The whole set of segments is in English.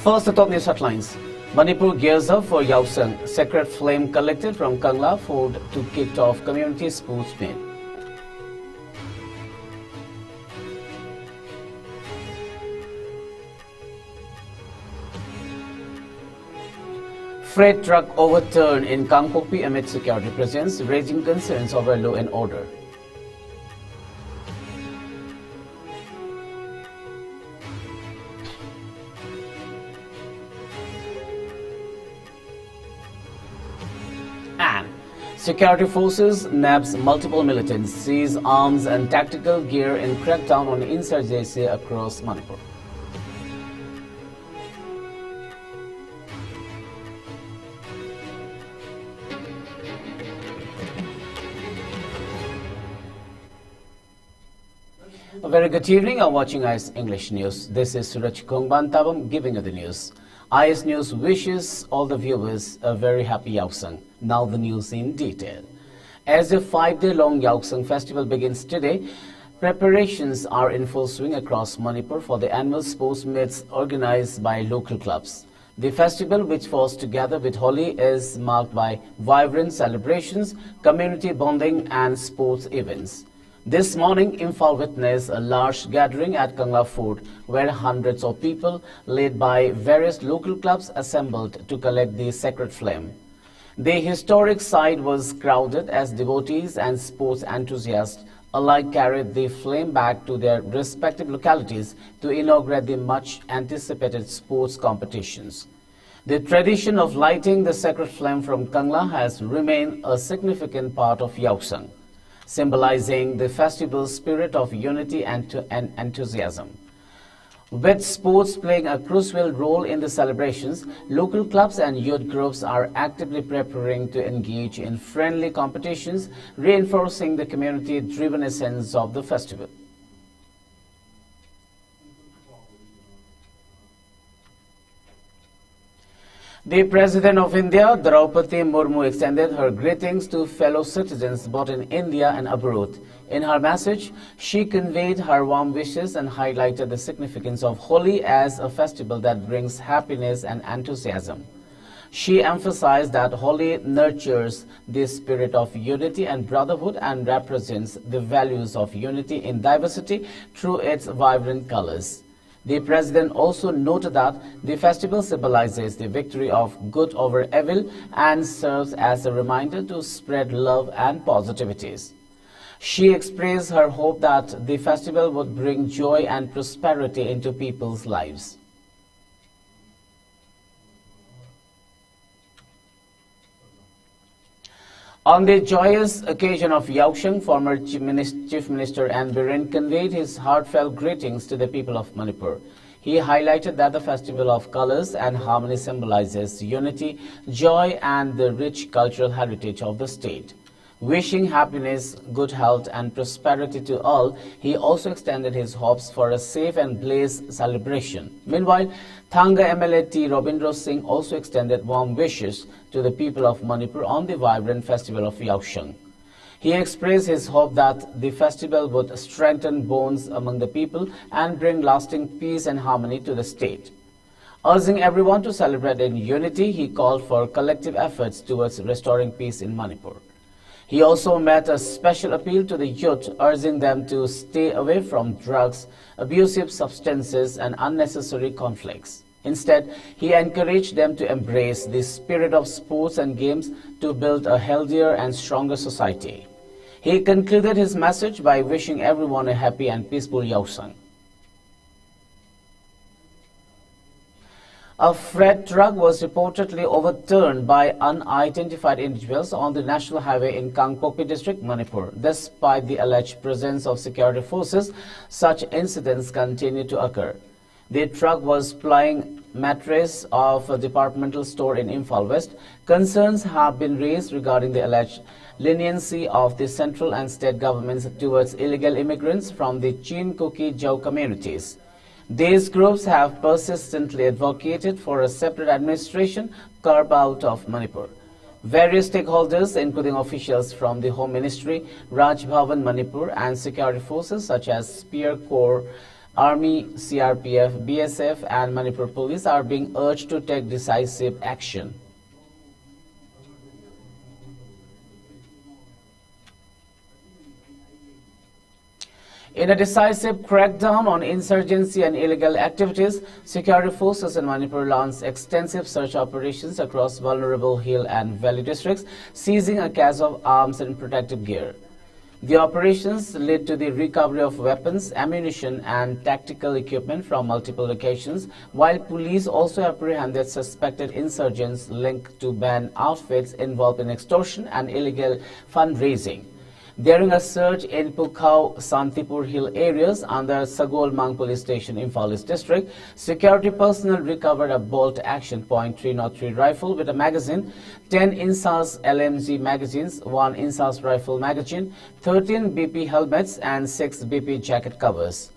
First, the top news headlines. Manipur gears up for Yaosang. Sacred flame collected from Kangla Fort to kicked off community sports meet. Freight truck overturned in Kangpokpi amid security presence, raising concerns over law and order. And security forces nabs multiple militants, seize arms and tactical gear in crackdown on insurgency across Manipur. A very good evening. You're watching IS English News. This is Suraj Kongban Tabam giving you the news. IS News wishes all the viewers a very happy Yaosang. Now the news in detail. As a 5-day-long Yaosang festival begins today, preparations are in full swing across Manipur for the annual sports meets organized by local clubs. The festival, which falls together with Holi, is marked by vibrant celebrations, community bonding and sports events. This morning, Imphal witnessed a large gathering at Kangla Fort, where hundreds of people, led by various local clubs, assembled to collect the sacred flame. The historic site was crowded as devotees and sports enthusiasts alike carried the flame back to their respective localities to inaugurate the much-anticipated sports competitions. The tradition of lighting the sacred flame from Kangla has remained a significant part of Yaosang, symbolizing the festival's spirit of unity and enthusiasm. With sports playing a crucial role in the celebrations, local clubs and youth groups are actively preparing to engage in friendly competitions, reinforcing the community-driven essence of the festival. The President of India, Draupadi Murmu, extended her greetings to fellow citizens both in India and abroad. In her message, she conveyed her warm wishes and highlighted the significance of Holi as a festival that brings happiness and enthusiasm. She emphasized that Holi nurtures the spirit of unity and brotherhood and represents the values of unity in diversity through its vibrant colors. The President also noted that the festival symbolizes the victory of good over evil and serves as a reminder to spread love and positivities. She expressed her hope that the festival would bring joy and prosperity into people's lives. On the joyous occasion of Yaosang, former Chief Minister N. Biren conveyed his heartfelt greetings to the people of Manipur. He highlighted that the Festival of Colors and Harmony symbolizes unity, joy and the rich cultural heritage of the state. Wishing happiness, good health and prosperity to all, he also extended his hopes for a safe and blessed celebration. Meanwhile, Thanga MLA T. Robindra Singh also extended warm wishes to the people of Manipur on the vibrant festival of Yaosang. He expressed his hope that the festival would strengthen bonds among the people and bring lasting peace and harmony to the state. Urging everyone to celebrate in unity, he called for collective efforts towards restoring peace in Manipur. He also made a special appeal to the youth, urging them to stay away from drugs, abusive substances and unnecessary conflicts. Instead, he encouraged them to embrace the spirit of sports and games to build a healthier and stronger society. He concluded his message by wishing everyone a happy and peaceful Yaosang. A freight truck was reportedly overturned by unidentified individuals on the national highway in Kangpokpi district, Manipur. Despite the alleged presence of security forces, such incidents continue to occur. The truck was plying mattress of a departmental store in Imphal West. Concerns have been raised regarding the alleged leniency of the central and state governments towards illegal immigrants from the Chin Kuki Jau communities. These groups have persistently advocated for a separate administration carved out of Manipur. Various stakeholders, including officials from the Home Ministry, Raj Bhavan Manipur, and security forces such as Spear Corps, Army, CRPF, BSF and Manipur Police are being urged to take decisive action. In a decisive crackdown on insurgency and illegal activities, security forces in Manipur launched extensive search operations across vulnerable hill and valley districts, seizing a cache of arms and protective gear. The operations led to the recovery of weapons, ammunition and tactical equipment from multiple locations, while police also apprehended suspected insurgents linked to banned outfits involved in extortion and illegal fundraising. During a search in Pukhao, Santipur Hill areas under Sagol Mang Police Station in Imphal East District, security personnel recovered a bolt-action .303 rifle with a magazine, 10 Insas LMG magazines, 1 Insas rifle magazine, 13 BP helmets and 6 BP jacket covers.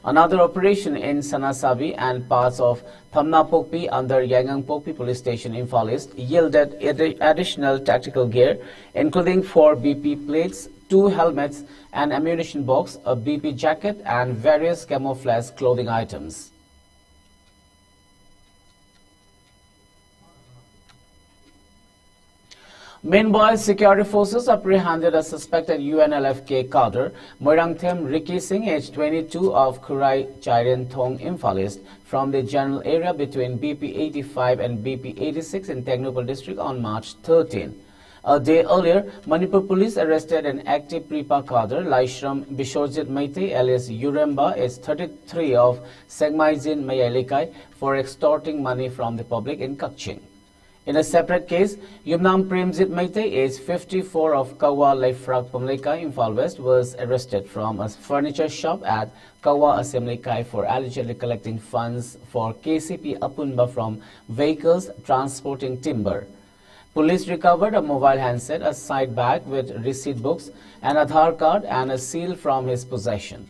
Another operation in Sanasabi and parts of Thamna Pokpi under Yangang Pokpi Police Station in Imphal East yielded additional tactical gear, including 4 BP plates, 2 helmets, an ammunition box, a BP jacket, and various camouflage clothing items. Meanwhile, security forces apprehended a suspected UNLFK cadre, Moirangthem Ricky Singh, aged 22, of Kurai Chairen Thong, Imphal East, from the general area between BP 85 and BP 86 in Technopal district on March 13. A day earlier, Manipur police arrested an active Pripa cadre, Laishram Bishorjit Maite, alias Uremba, aged 33, of Segmaijin Mayalikai, for extorting money from the public in Kakching. In a separate case, Yumnam Premjit Maite, aged 54, of Kawa Leifrak Pamleka, Imphal West, was arrested from a furniture shop at Kawa Assembly Kai for allegedly collecting funds for KCP Apunba from vehicles transporting timber. Police recovered a mobile handset, a side bag with receipt books, an Aadhaar card and a seal from his possession.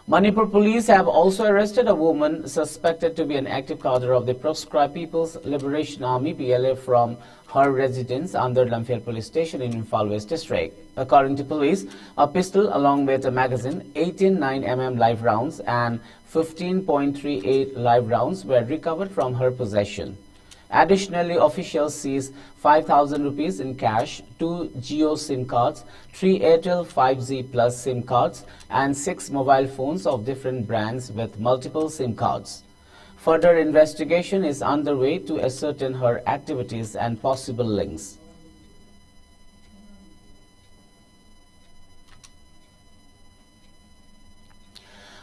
Manipur police have also arrested a woman suspected to be an active cadre of the proscribed People's Liberation Army PLA from her residence under Lamphel Police Station in Imphal West District. According to police, a pistol along with a magazine, 18 9mm live rounds and 15.38 live rounds were recovered from her possession. Additionally, officials seized 5,000 rupees in cash, 2 Jio SIM cards, 3 Airtel 5G Plus SIM cards, and 6 mobile phones of different brands with multiple SIM cards. Further investigation is underway to ascertain her activities and possible links.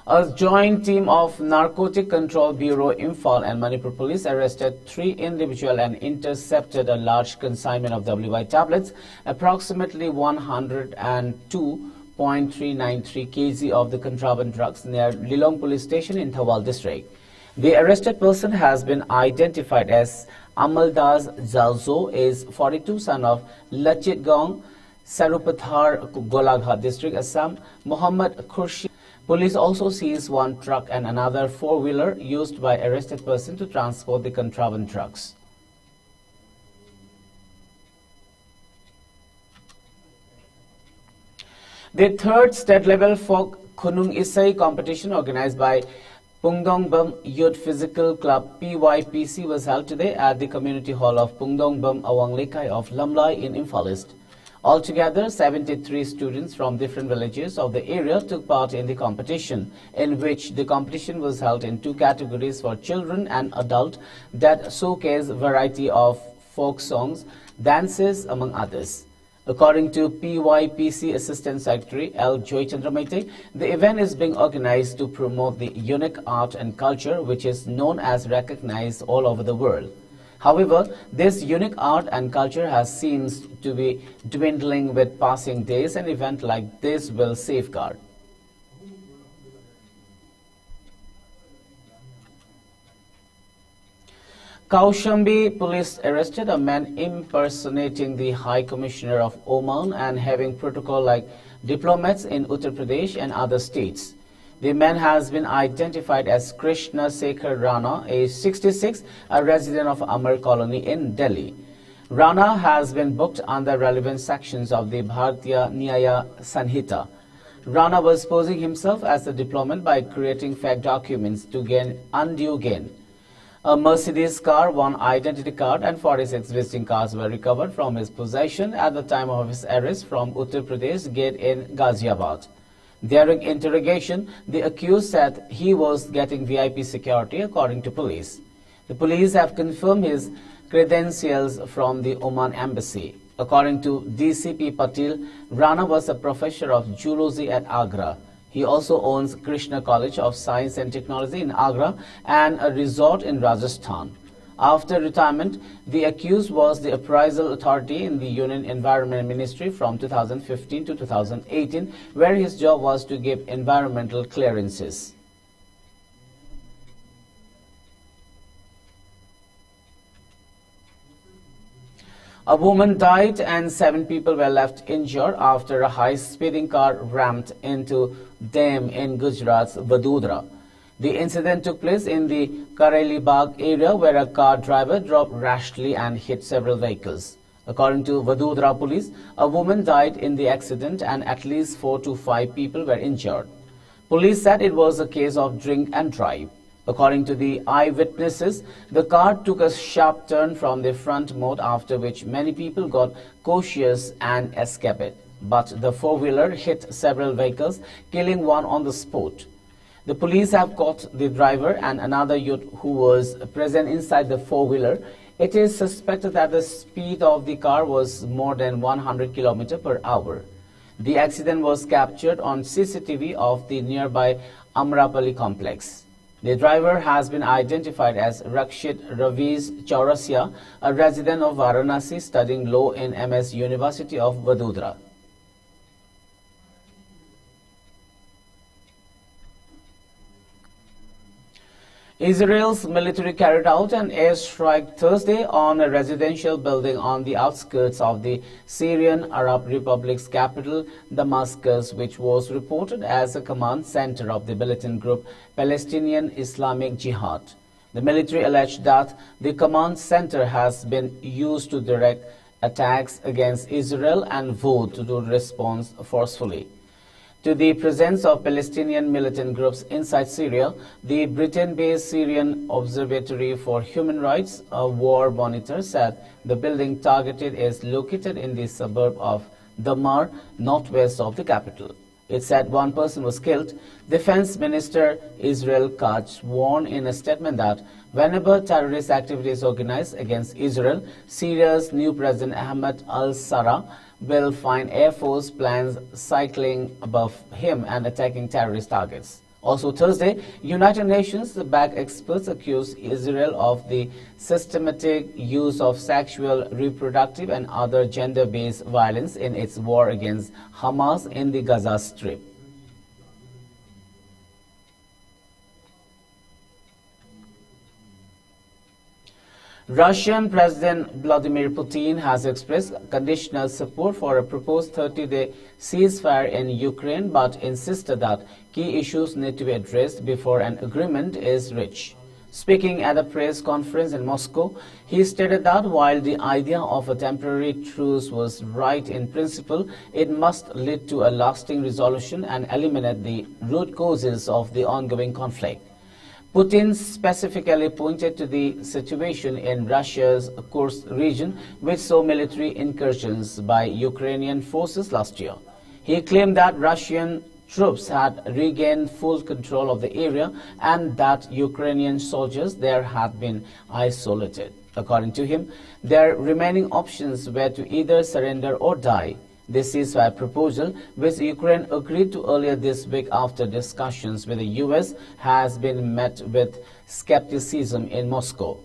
A joint team of Narcotic Control Bureau Imphal and Manipur Police arrested 3 individuals and intercepted a large consignment of WY tablets, approximately 102.393 kg of the contraband drugs near Lilong Police Station in Thawal District. The arrested person has been identified as Amaldas Jalzo, is 42, son of Lachit Gong, Sarupathar, Golaghat District, Assam, Muhammad Khurshid. Police also seized 1 truck and another 4-wheeler used by arrested person to transport the contraband drugs. The 3rd state-level folk Khunung Isai competition organized by Pungdongbam Youth Physical Club PYPC was held today at the community hall of Pungdongbam Awanglekai of Lamlai in Imphal East. Altogether, 73 students from different villages of the area took part in the competition, in which the competition was held in 2 categories for children and adult that showcase variety of folk songs, dances, among others. According to PYPC Assistant Secretary L. Joy Chandramaite, the event is being organized to promote the unique art and culture which is known as recognized all over the world. However, this unique art and culture has seems to be dwindling with passing days. An event like this will safeguard. Kaushambi police arrested a man impersonating the High Commissioner of Oman and having protocol like diplomats in Uttar Pradesh and other states. The man has been identified as Krishna Sekhar Rana, age 66, a resident of Amar Colony in Delhi. Rana has been booked under relevant sections of the Bharatiya Nyaya Sanhita. Rana was posing himself as a diplomat by creating fake documents to gain undue gain. A Mercedes car, one identity card and 46 visiting cards were recovered from his possession at the time of his arrest from Uttar Pradesh gate in Ghaziabad. During interrogation, the accused said he was getting VIP security according to police. The police have confirmed his credentials from the Oman embassy. According to DCP Patil, Rana was a professor of zoology at Agra. He also owns Krishna College of Science and Technology in Agra and a resort in Rajasthan. After retirement, the accused was the appraisal authority in the Union Environment Ministry from 2015 to 2018, where his job was to give environmental clearances. A woman died and 7 people were left injured after a high-speeding car rammed into dam in Gujarat's Vadodara. The incident took place in the Kareli Bagh area where a car driver drove rashly and hit several vehicles. According to Vadodara police, a woman died in the accident and at least 4 to 5 people were injured. Police said it was a case of drink and drive. According to the eyewitnesses, the car took a sharp turn from the front mode, after which many people got cautious and escaped. But the four-wheeler hit several vehicles, killing one on the spot. The police have caught the driver and another youth who was present inside the four-wheeler. It is suspected that the speed of the car was more than 100 km per hour. The accident was captured on CCTV of the nearby Amrapali complex. The driver has been identified as Rakshit Raviz Chaurasia, a resident of Varanasi studying law in MS University of Vadodara. Israel's military carried out an airstrike Thursday on a residential building on the outskirts of the Syrian Arab Republic's capital, Damascus, which was reported as a command center of the militant group Palestinian Islamic Jihad. The military alleged that the command center has been used to direct attacks against Israel and vowed to respond forcefully to the presence of Palestinian militant groups inside Syria. The Britain-based Syrian Observatory for Human Rights, a war monitor, said the building targeted is located in the suburb of Damar, northwest of the capital. It said one person was killed. Defense Minister Israel Katz warned in a statement that whenever terrorist activity is organized against Israel, Syria's new President Ahmed al-Sarraj will find Air Force planes cycling above him and attacking terrorist targets. Also Thursday, United Nations-backed experts accused Israel of the systematic use of sexual, reproductive and other gender-based violence in its war against Hamas in the Gaza Strip. Russian President Vladimir Putin has expressed conditional support for a proposed 30-day ceasefire in Ukraine, but insisted that key issues need to be addressed before an agreement is reached. Speaking at a press conference in Moscow, he stated that while the idea of a temporary truce was right in principle, it must lead to a lasting resolution and eliminate the root causes of the ongoing conflict. Putin specifically pointed to the situation in Russia's Kursk region, which saw military incursions by Ukrainian forces last year. He claimed that Russian troops had regained full control of the area and that Ukrainian soldiers there had been isolated. According to him, their remaining options were to either surrender or die. This ceasefire proposal, which Ukraine agreed to earlier this week after discussions with the US, has been met with skepticism in Moscow.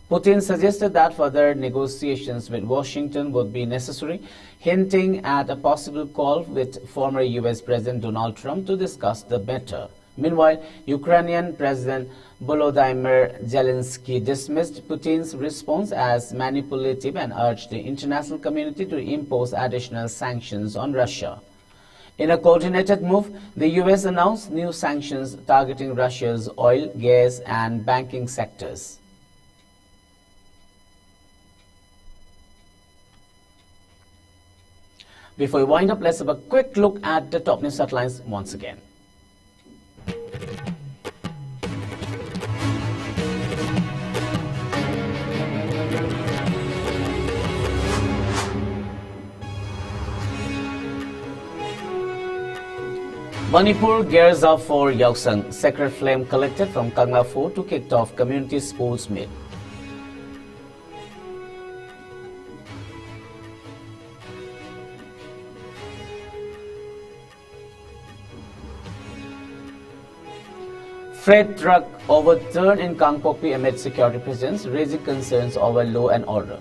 Putin suggested that further negotiations with Washington would be necessary, hinting at a possible call with former US President Donald Trump to discuss the matter. Meanwhile, Ukrainian President Volodymyr Zelensky dismissed Putin's response as manipulative and urged the international community to impose additional sanctions on Russia. In a coordinated move, the US announced new sanctions targeting Russia's oil, gas and banking sectors. Before we wind up, let's have a quick look at the top news headlines once again. Manipur gears up for Yausang. Sacred flame collected from Kangla Fort to kicked off community sports meet. Freight truck overturned in Kangpokpi amid security presence, raising concerns over law and order.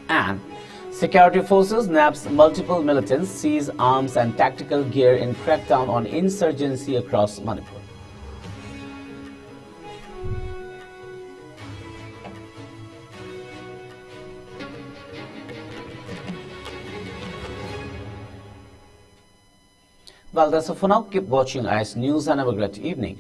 And security forces nabbed multiple militants, seize arms and tactical gear in crackdown on insurgency across Manipur. Well, that's all for now. Keep watching IS News and have a great evening.